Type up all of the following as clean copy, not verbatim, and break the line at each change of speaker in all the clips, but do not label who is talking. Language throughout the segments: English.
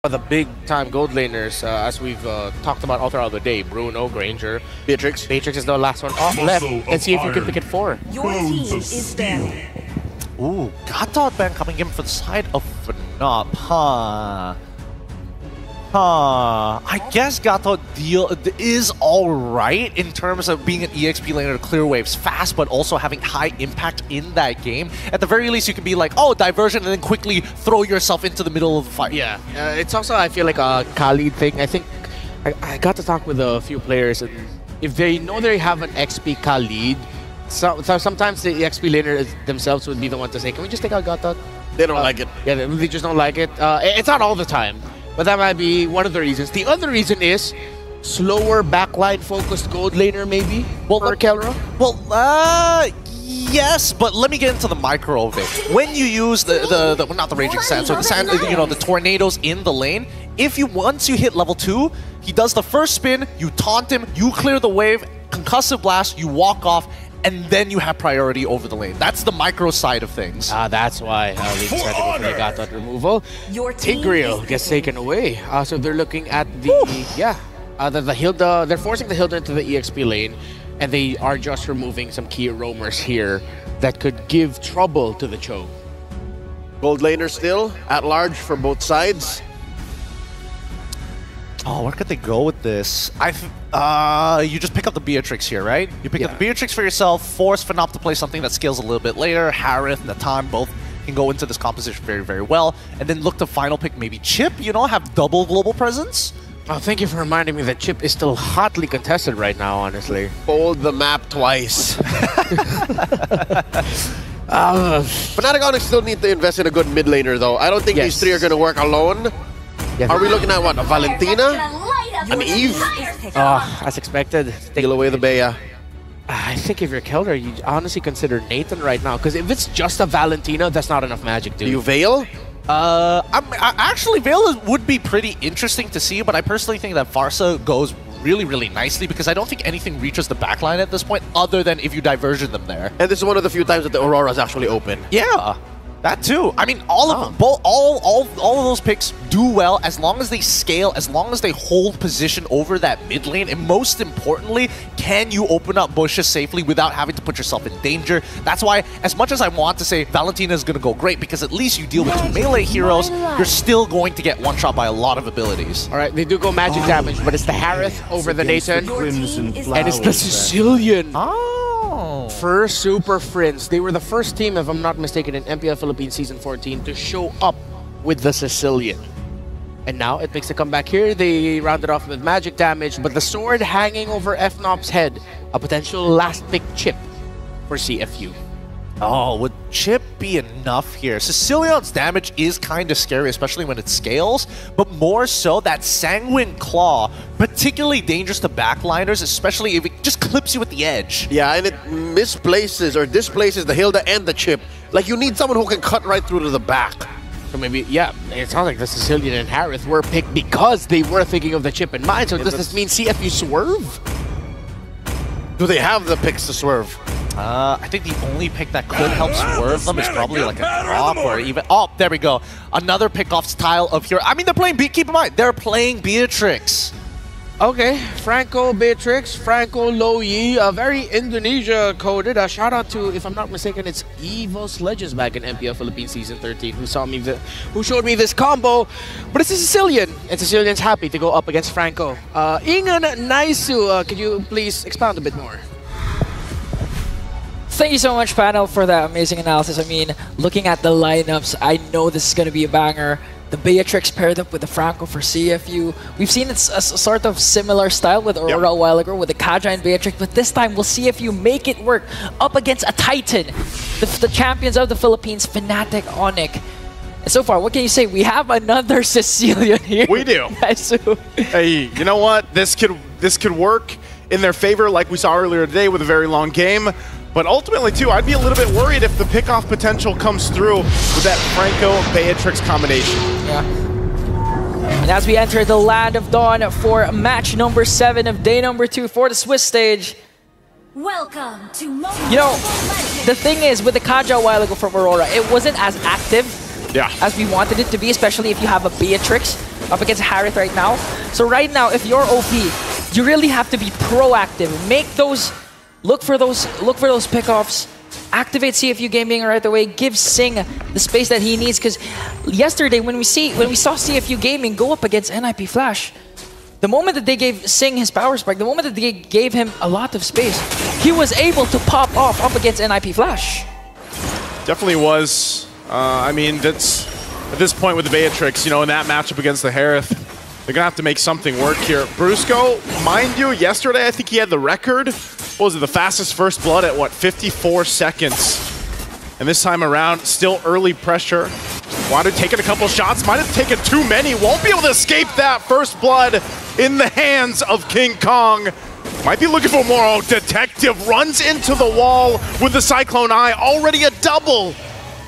The big-time gold laners, as we've talked about all throughout the day, Bruno, Granger,
Beatrix.
Beatrix is the last one off left. Let's see if you can pick it 4.
Your team is down.
Ooh, Gatot ban coming in for the side of FNOP. I guess Gatot deal is alright in terms of being an EXP laner to clear waves fast, but also having high impact in that game. At the very least, you can be like, oh, diversion, and then quickly throw yourself into the middle of the fight.
Yeah, it's also, I feel like, a Khalid thing. I think I got to talk with a few players, and if they know they have an XP Khalid, so sometimes the EXP laner themselves would be the one to say, can we just take out Gatot?
They don't like it.
Yeah, they just don't like it. It's not all the time, but that might be one of the reasons. The other reason is slower backline focused gold laner, maybe, for Kelra?
Well, yes, but let me get into the micro of it. When you use the not the raging sands, or the sand, the tornadoes in the lane, once you hit level 2, he does the first spin, you taunt him, you clear the wave, concussive blast, you walk off, and then you have priority over the lane. That's the micro side of things.
That's why we decided to go for the Gatot removal. Tigreal gets taken away. So they're looking at the Hilda. They're forcing the Hilda into the EXP lane, and they are just removing some key roamers here that could give trouble to the Cho.
Gold laner still at large for both sides.
Oh, where could they go with this? You just pick up the Beatrix here, right? You pick up the Beatrix for yourself, force FNOP to play something that scales a little bit later. Harith, Natan both can go into this composition very, very well. And then look to final pick maybe Chip, have double global presence.
Oh, thank you for reminding me that Chip is still hotly contested right now, honestly.
Fold the map twice. Fnatic Onic still need to invest in a good mid laner, though. I don't think these three are going to work alone. Are we looking at what? A Valentina? An Eve?
As expected.
Steal away the Bea.
I think if you're Kelder, you honestly consider Nathan right now. Because if it's just a Valentina, that's not enough magic, dude.
Do you Veil?
Actually, Veil would be pretty interesting to see, but I personally think that Farsa goes really, really nicely because I don't think anything reaches the backline at this point other than if you diversion them there.
And this is one of the few times that the Aurora is actually open.
Yeah. That too. I mean, all of them, all of those picks do well as long as they scale, as long as they hold position over that mid lane, and most importantly, can you open up bushes safely without having to put yourself in danger? That's why, as much as I want to say Valentina is going to go great, because at least you deal with 2 melee heroes, you're still going to get one-shot by a lot of abilities.
All right, they do go magic damage, but it's the Harith over the Nathan, and it's the Sicilian. First Super Friends. They were the first team, if I'm not mistaken, in MPL Philippines Season 14 to show up with the Sicilian. And now it makes a comeback here. They rounded off with magic damage, but the sword hanging over FNOP's head, a potential last pick chip for CFU.
Oh, would Chip be enough here? Sicilion's damage is kind of scary, especially when it scales, but more so that Sanguine Claw, particularly dangerous to backliners, especially if it just clips you at the edge.
Yeah, and it misplaces or displaces the Hilda and the Chip. Like, you need someone who can cut right through to the back.
So maybe, yeah, it sounds like the Sicilian and Harith were picked because they were thinking of the Chip in mind. So does this mean CFU swerve?
Do they have the picks to swerve?
I think the only pick that could help swerve them is probably like a Croc or even... Oh, there we go. Another pick-off style of hero. I mean, they're playing... Keep in mind, they're playing Beatrix.
Okay, Franco Beatrix, Franco Loyi, very Indonesia-coded. A shout-out to, if I'm not mistaken, it's Evo Sledges back in MPL Philippines Season 13 who showed me this combo. But it's a Sicilian, and Sicilian's happy to go up against Franco. Ingan Naisu, could you please expound a bit more?
Thank you so much, panel, for that amazing analysis. I mean, looking at the lineups, I know this is going to be a banger. The Beatrix paired up with the Franco for CFU. We've seen it's a sort of similar style with Aurora a while ago with the Kaja and Beatrix, but this time we'll see if you make it work up against a Titan, the champions of the Philippines, Fnatic Onic. And so far, what can you say? We have another Sicilian here.
We do. Hey, you know what? This could work in their favor, like we saw earlier today with a very long game. But ultimately, too, I'd be a little bit worried if the pickoff potential comes through with that Franco-Beatrix combination.
Yeah. And as we enter the Land of Dawn for match number 7 of day number 2 for the Swiss stage.
Welcome to
the thing is, with the Kaja a while ago from Aurora, it wasn't as active as we wanted it to be, especially if you have a Beatrix. up against Harith right now. So right now, if you're OP, you really have to be proactive. Make those, look for those pickoffs. Activate CFU Gaming right away. Give Sing the space that he needs. Because yesterday, when we saw CFU Gaming go up against NIP Flash, the moment that they gave Sing his power spike, the moment that they gave him a lot of space, he was able to pop off up against NIP Flash.
Definitely was. I mean, that's at this point with the Beatrix, you know, in that matchup against the Harith, they're gonna have to make something work here. Brusco, mind you, yesterday I think he had the record. What was it, the fastest first blood at what, 54 seconds? And this time around, still early pressure. Wadu taking a couple shots, might have taken too many, won't be able to escape that first blood in the hands of King Kong. Might be looking for more. Oh, Detective runs into the wall with the Cyclone Eye, already a double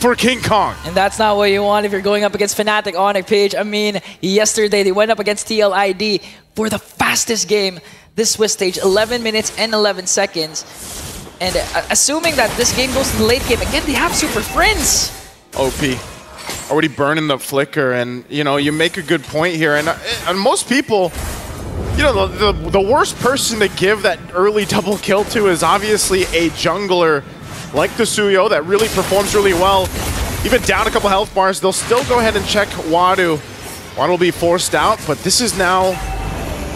for King Kong.
And that's not what you want if you're going up against Fnatic Onic, Paige. I mean, yesterday they went up against TLID for the fastest game this Swiss stage, 11 minutes and 11 seconds. And assuming that this game goes to the late game, again, they have Super Friends.
OP. Already burning the flicker, and, you know, you make a good point here. And most people, you know, the worst person to give that early double kill to is obviously a jungler like the Suyo that really performs really well. Even down a couple health bars, they'll still go ahead and check Wadu. Wadu will be forced out, but this is now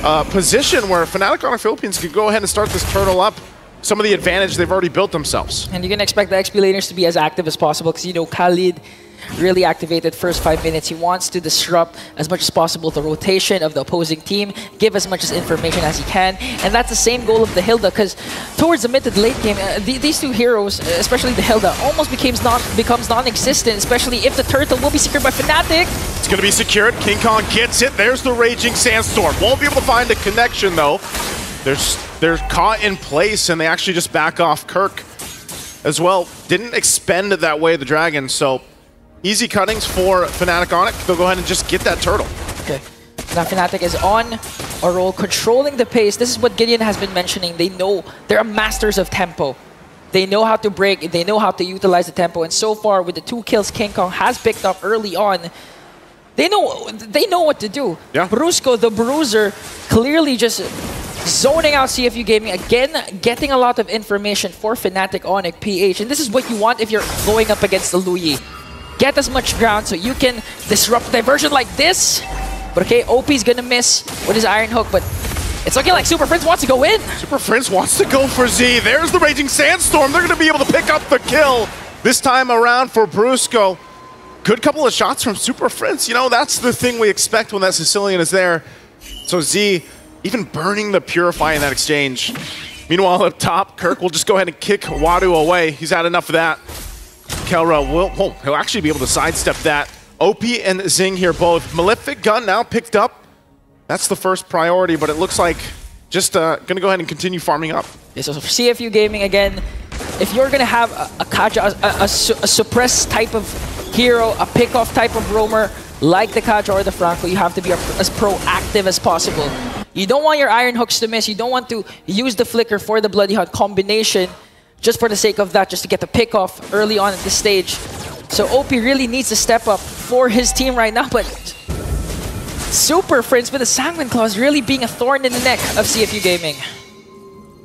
a position where Fnatic Onic Philippines can go ahead and start this turtle up. Some of the advantage they've already built themselves.
And you can expect the XP laners to be as active as possible because, you know, Khalid really activated first 5 minutes. He wants to disrupt as much as possible the rotation of the opposing team, give as much as information as he can, and that's the same goal of the Hilda, because towards the mid to the late game, these two heroes, especially the Hilda, almost becomes non-existent, especially if the turtle will be secured by Fnatic.
It's going to be secured. King Kong gets it. There's the Raging Sandstorm. Won't be able to find a connection, though. They're caught in place, and they actually just back off. Kirk as well didn't expend that way, the Dragon, so easy cuttings for Fnatic Onic. They'll go ahead and just get that turtle.
Okay. Now Fnatic is on a roll, controlling the pace. This is what Gideon has been mentioning. They know they're masters of tempo. They know how to break, they know how to utilize the tempo. And so far, with the 2 kills King Kong has picked up early on, they know what to do.
Yeah.
Brusco, the Bruiser, clearly just zoning out CFU Gaming. Again, getting a lot of information for Fnatic Onic PH. And this is what you want if you're going up against the Luyi. Get as much ground so you can disrupt diversion like this. But okay, OP's gonna miss with his Iron Hook, but it's looking like Super Prince wants to go in.
Super Prince wants to go for Z. There's the Raging Sandstorm. They're gonna be able to pick up the kill this time around for Brusco. Good couple of shots from Super Prince. You know, that's the thing we expect when that Sicilian is there. So Z, even burning the Purify in that exchange. Meanwhile, up top, Kirk will just go ahead and kick Wadu away. He's had enough of that. Kelra he'll actually be able to sidestep that. OP and Zing here both. Malefic Gun now picked up. That's the first priority, but it looks like just gonna go ahead and continue farming up.
Yeah, so for CFU Gaming, again, if you're gonna have a Kaja, a suppress type of hero, a pick-off type of roamer, like the Kaja or the Franco, you have to be as proactive as possible. You don't want your Iron Hooks to miss. You don't want to use the Flicker for the Bloody Hunt combination just for the sake of that, just to get the pick off early on at this stage. So OP really needs to step up for his team right now, but Super Friends with the Sanguine Claws really being a thorn in the neck of CFU Gaming.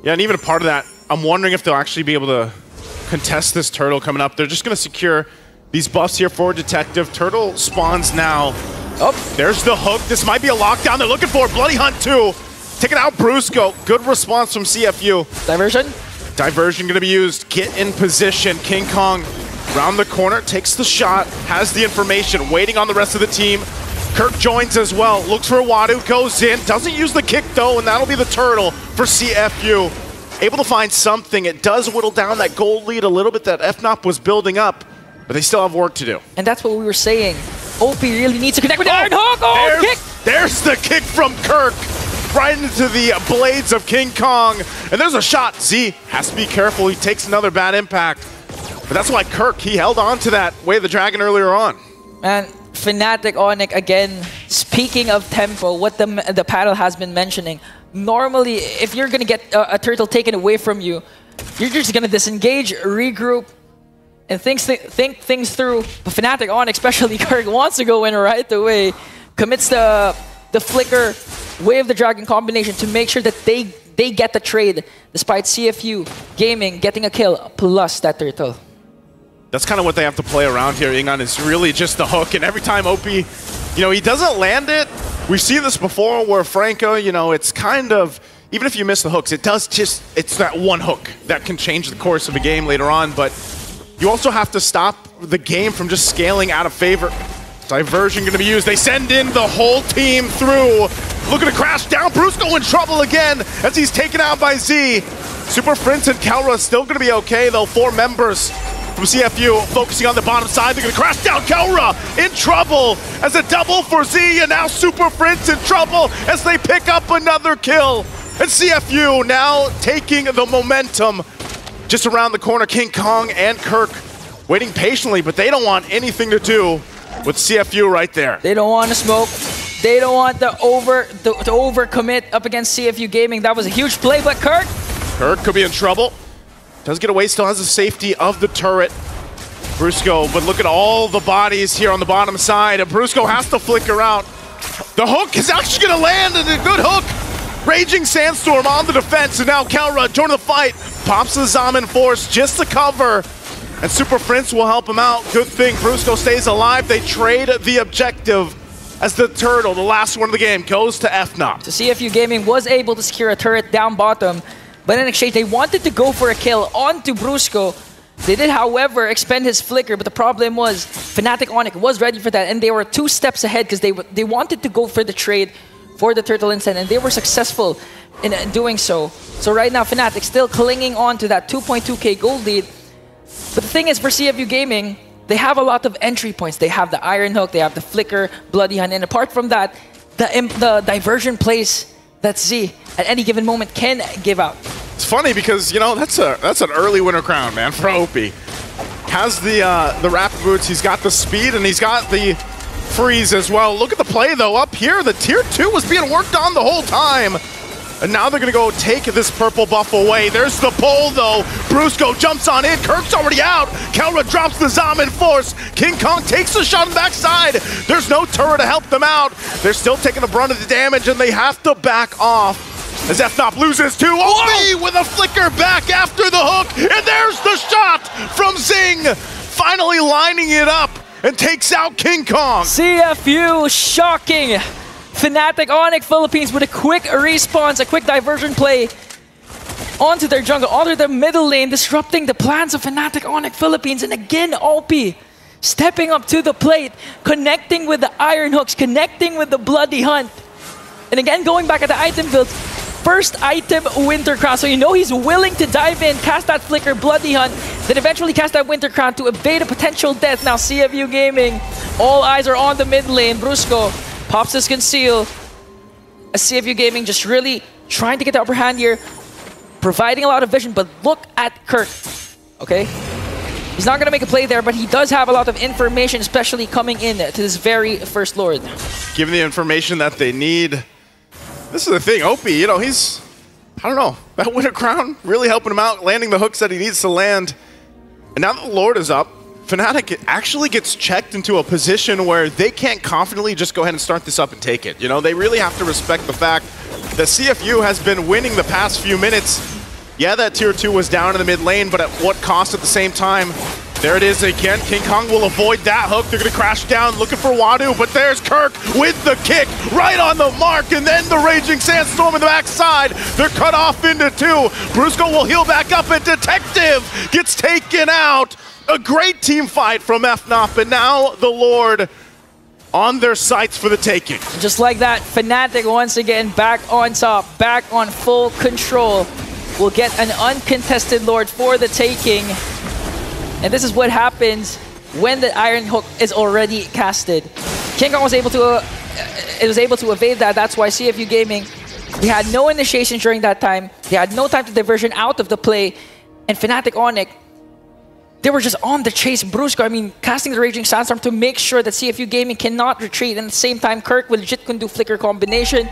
Yeah, and even a part of that, I'm wondering if they'll actually be able to contest this turtle coming up. They're just going to secure these buffs here for Detective. Turtle spawns now. Oh, there's the hook. This might be a lockdown they're looking for. Bloody Hunt 2. Taking out Brusco. Good response from CFU.
Diversion?
Diversion going to be used. Get in position. King Kong round the corner, takes the shot, has the information, waiting on the rest of the team. Kirk joins as well. Looks for Wadu, goes in, doesn't use the kick though, and that'll be the turtle for CFU. Able to find something. It does whittle down that gold lead a little bit that FNOP was building up, but they still have work to do.
And that's what we were saying. OP really needs to connect with the Iron Hook. Oh, kick!
There's the kick from Kirk. Right into the blades of King Kong. And there's a shot. Z has to be careful. He takes another bad impact. But that's why Kirk, he held on to that Way of the Dragon earlier on.
And Fnatic Onic, again, speaking of tempo, what the panel has been mentioning, normally, if you're going to get a turtle taken away from you, you're just going to disengage, regroup, and think things through. But Fnatic Onic, especially Kirk, wants to go in right away. commits the flicker, Way of the Dragon combination to make sure that they get the trade, despite CFU Gaming getting a kill plus that turtle.
That's kind of what they have to play around here. Ingon is really just the hook, and every time OP, you know, he doesn't land it. We've seen this before where Franco, you know, it's kind of, even if you miss the hooks, it's that one hook that can change the course of a game later on, but you also have to stop the game from just scaling out of favor. Diversion going to be used. They send in the whole team through. Looking to crash down. Brusco in trouble again as he's taken out by Z. Super Prince and Kelra still going to be okay, though. 4 members from CFU focusing on the bottom side. They're going to crash down. Kelra in trouble as a double for Z, and now Super Prince in trouble as they pick up another kill. And CFU now taking the momentum just around the corner. King Kong and Kirk waiting patiently, but they don't want anything to do with CFU right there.
They don't want to smoke. They don't want to overcommit up against CFU Gaming. That was a huge play, but Kirk
could be in trouble. Does get away, still has the safety of the turret. Brusco, but look at all the bodies here on the bottom side, and Brusco has to flicker out. The hook is actually going to land, and a good hook. Raging Sandstorm on the defense, and now Kelra joining the fight. Pops the Zaman Force just to cover. And Super Prince will help him out. Good thing Brusco stays alive. They trade the objective as the turtle, the last one of the game, goes to FNOP.
So CFU Gaming was able to secure a turret down bottom, but in exchange, they wanted to go for a kill onto Brusco. They did, however, expend his flicker, but the problem was Fnatic Onic was ready for that, and they were 2 steps ahead because they wanted to go for the trade for the turtle instead, and they were successful in doing so. So right now, Fnatic still clinging on to that 2.2k gold lead. But the thing is, for CFU Gaming, they have a lot of entry points. They have the Iron Hook, they have the Flicker, Bloody Hunt, and apart from that, the diversion plays that Z at any given moment can give out.
It's funny because, you know, that's an early winter crown, man, for OP. Has the rapid boots, he's got the speed, and he's got the freeze as well. Look at the play, though. Up here, the tier 2 was being worked on the whole time. And now they're going to go take this purple buff away. There's the pull, though. Brusco jumps on in. Kirk's already out. Kelra drops the Zaman Force. King Kong takes a shot on the backside. There's no turret to help them out. They're still taking the brunt of the damage, and they have to back off as FNOP loses to OP with a flicker back after the hook. And there's the shot from Zing, finally lining it up and takes out King Kong.
CFU shocking Fnatic Onic Philippines with a quick response, a quick diversion play onto their jungle, onto their middle lane, disrupting the plans of Fnatic Onic Philippines. And again, OP stepping up to the plate, connecting with the Iron Hooks, connecting with the Bloody Hunt. And again, going back at the item build, first item, Winter Crown. So you know he's willing to dive in, cast that Flicker, Bloody Hunt, then eventually cast that Winter Crown to evade a potential death. Now CFU Gaming, all eyes are on the mid lane. Brusco pops his conceal. As CFU Gaming just really trying to get the upper hand here, providing a lot of vision, but look at Kirk, okay? He's not gonna make a play there, but he does have a lot of information, especially coming in to this very first Lord.
Given the information that they need, this is the thing, OP, you know, he's, I don't know, that Winter Crown really helping him out, landing the hooks that he needs to land. And now that the Lord is up, Fnatic actually gets checked into a position where they can't confidently just go ahead and start this up and take it. You know, they really have to respect the fact that CFU has been winning the past few minutes. Yeah, that tier 2 was down in the mid lane, but at what cost at the same time? There it is again. King Kong will avoid that hook. They're going to crash down looking for Wadu, but there's Kirk with the kick right on the mark, and then the Raging Sandstorm in the backside. They're cut off into 2. Brusco will heal back up, and Detective gets taken out. A great team fight from FNOP, and now the Lord on their sights for the taking.
Just like that, Fnatic once again back on top, back on full control. We'll get an uncontested Lord for the taking. And this is what happens when the Iron Hook is already casted. King Kong was able to evade that. That's why CFU Gaming, they had no initiation during that time. They had no time to diversion out of the play. And Fnatic Onic, they were just on the chase. Brusco, I mean, casting the Raging Sandstorm to make sure that CFU Gaming cannot retreat. And at the same time, Kirk with legit can do Flicker combination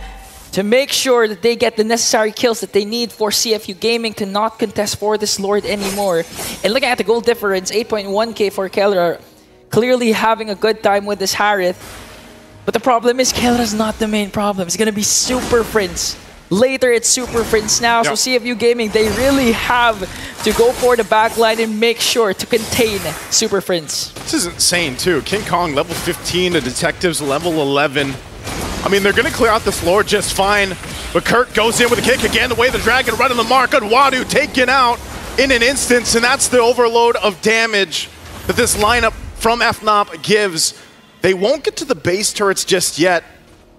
to make sure that they get the necessary kills that they need for CFU Gaming to not contest for this Lord anymore. And looking at the gold difference, 8.1k for Kelra, clearly having a good time with this Harith. But the problem is Kelra's not the main problem. It's going to be Super Prince. Later, it's Super Prince now. Yep. So CFU Gaming, they really have to go for the backline and make sure to contain Super Prince.
This is insane, too. King Kong, level 15, the Detectives, level 11. I mean, they're going to clear out this floor just fine. But Kirk goes in with a kick again, the way the Dragon running the mark on Wadu, taken out in an instance. And that's the overload of damage that this lineup from FNOP gives. They won't get to the base turrets just yet.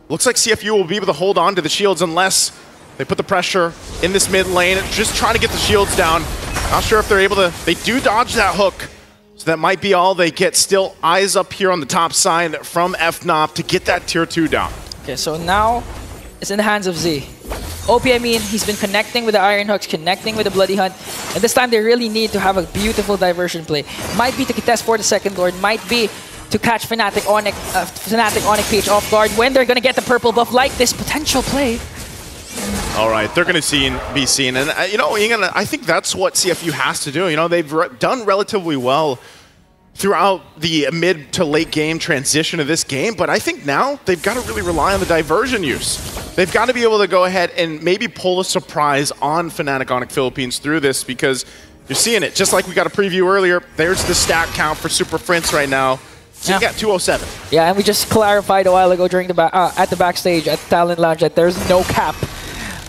Looks like CFU will be able to hold on to the shields unless they put the pressure in this mid lane, just trying to get the shields down. Not sure if they're able to. They do dodge that hook, so that might be all they get. Still eyes up here on the top side from FNOP to get that tier 2 down. Okay,
so now it's in the hands of Z. OP, I mean, he's been connecting with the Iron Hooks, connecting with the Bloody Hunt, and this time they really need to have a beautiful diversion play. Might be to contest for the second Lord, might be to catch Fnatic Onic PH off guard when they're going to get the purple buff like this potential play.
All right, they're going to be seen. And, you know, I think that's what CFU has to do. You know, they've done relatively well throughout the mid to late game transition of this game, but I think now they've got to really rely on the diversion use. They've got to be able to go ahead and maybe pull a surprise on Fnatic Onic Philippines through this, because you're seeing it. Just like we got a preview earlier, there's the stat count for Super Prince right now. So you got 207.
Yeah, and we just clarified a while ago during the at the backstage at the Talent Lounge that there's no cap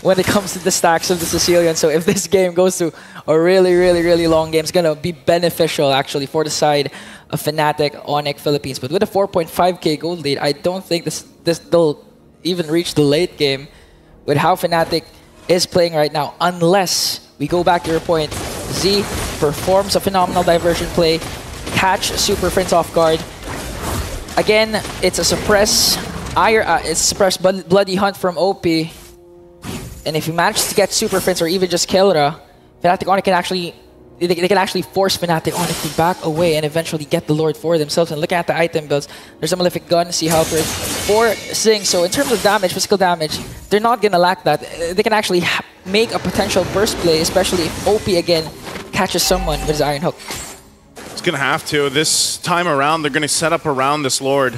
when it comes to the stacks of the Sicilian. So if this game goes to a really long game, it's going to be beneficial actually for the side of Fnatic Onic Philippines. But with a 4.5k gold lead, I don't think they'll even reach the late game with how Fnatic is playing right now, unless we go back to your point. Z performs a phenomenal diversion play, catch Super Prince off guard. Again, it's a suppress Bloody Hunt from OP. And if he manages to get Super Prince or even just Kelra, Fnatic Onic can actually force Fnatic Onic to back away and eventually get the Lord for themselves. And looking at the item builds, there's a Malefic Gun, Sea Helper for Sing. So in terms of damage, physical damage, they're not gonna lack that. They can actually make a potential burst play, especially if OP again catches someone with his Iron Hook.
It's gonna have to. This time around, they're gonna set up around this Lord.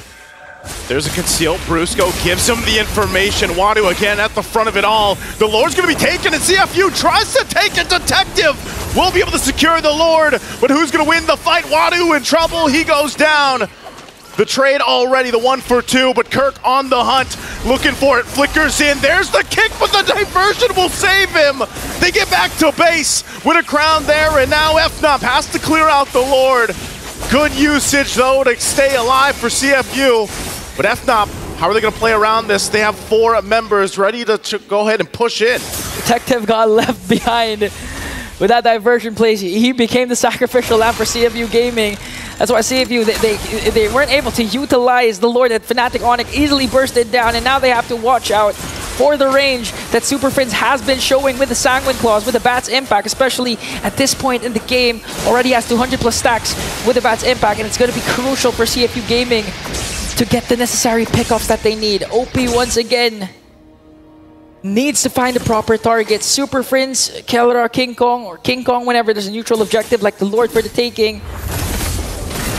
There's a concealed. Brusco gives him the information. Wadu again at the front of it all. The Lord's gonna be taken, and CFU tries to take a Detective. Will be able to secure the Lord, but who's gonna win the fight? Wadu in trouble. He goes down. The trade already, the 1 for 2, but Kirk on the hunt, looking for it, flickers in. There's the kick, but the diversion will save him. They get back to base with a crown there, and now FNOP has to clear out the Lord. Good usage, though, to stay alive for CFU. But FNOP, how are they going to play around this? They have 4 members ready to go ahead and push in.
Detective got left behind with that diversion play. He became the sacrificial lamb for CFU Gaming. That's why CFU, they weren't able to utilize the Lord that Fnatic Onic easily bursted down, and now they have to watch out for the range that Super Prince has been showing with the Sanguine Claws, with the Bat's Impact, especially at this point in the game. Already has 200+ stacks with the Bat's Impact, and it's going to be crucial for CFU Gaming to get the necessary pickoffs that they need. OP once again needs to find the proper target. Super Prince, Kelra, King Kong whenever there's a neutral objective like the Lord for the taking.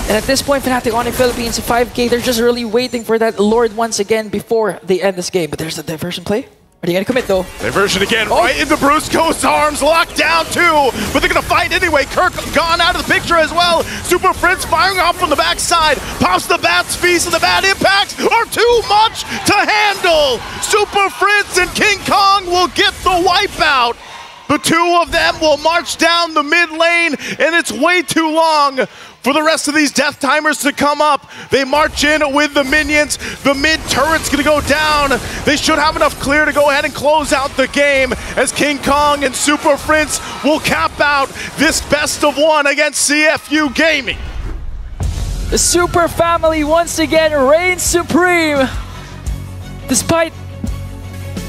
And at this point, Fnatic Onic Philippines, 5k, they're just really waiting for that Lord once again before they end this game. But there's the diversion play. Are they going to commit, though?
Diversion again, right into Brusco's arms, locked down too. But they're going to fight anyway. Kirk gone out of the picture as well. Super Prince firing off from the backside. Pops the Bat's Feast, and the Bat Impacts are too much to handle. Super Prince and King Kong will get the wipeout. The 2 of them will march down the mid lane, and it's way too long for the rest of these death timers to come up. They march in with the minions. The mid turret's gonna go down. They should have enough clear to go ahead and close out the game, as King Kong and Super Prince will cap out this best of 1 against CFU Gaming.
The Super Family once again reigns supreme. Despite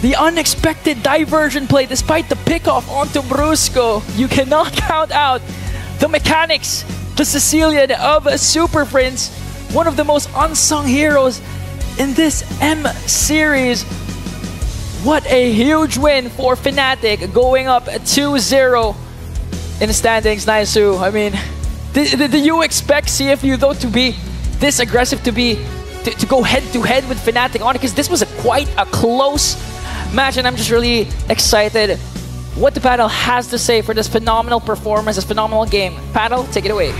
the unexpected diversion play, despite the pickoff onto Brusco, you cannot count out the mechanics, the Sicilian of Super Prince, one of the most unsung heroes in this M series. What a huge win for Fnatic, going up 2-0 in the standings. Naisu, I mean, do you expect CFU though to be this aggressive, to be to go head-to-head with Fnatic Onic, because this was quite a close match, and I'm just really excited what the panel has to say for this phenomenal performance, this phenomenal game. Panel, take it away.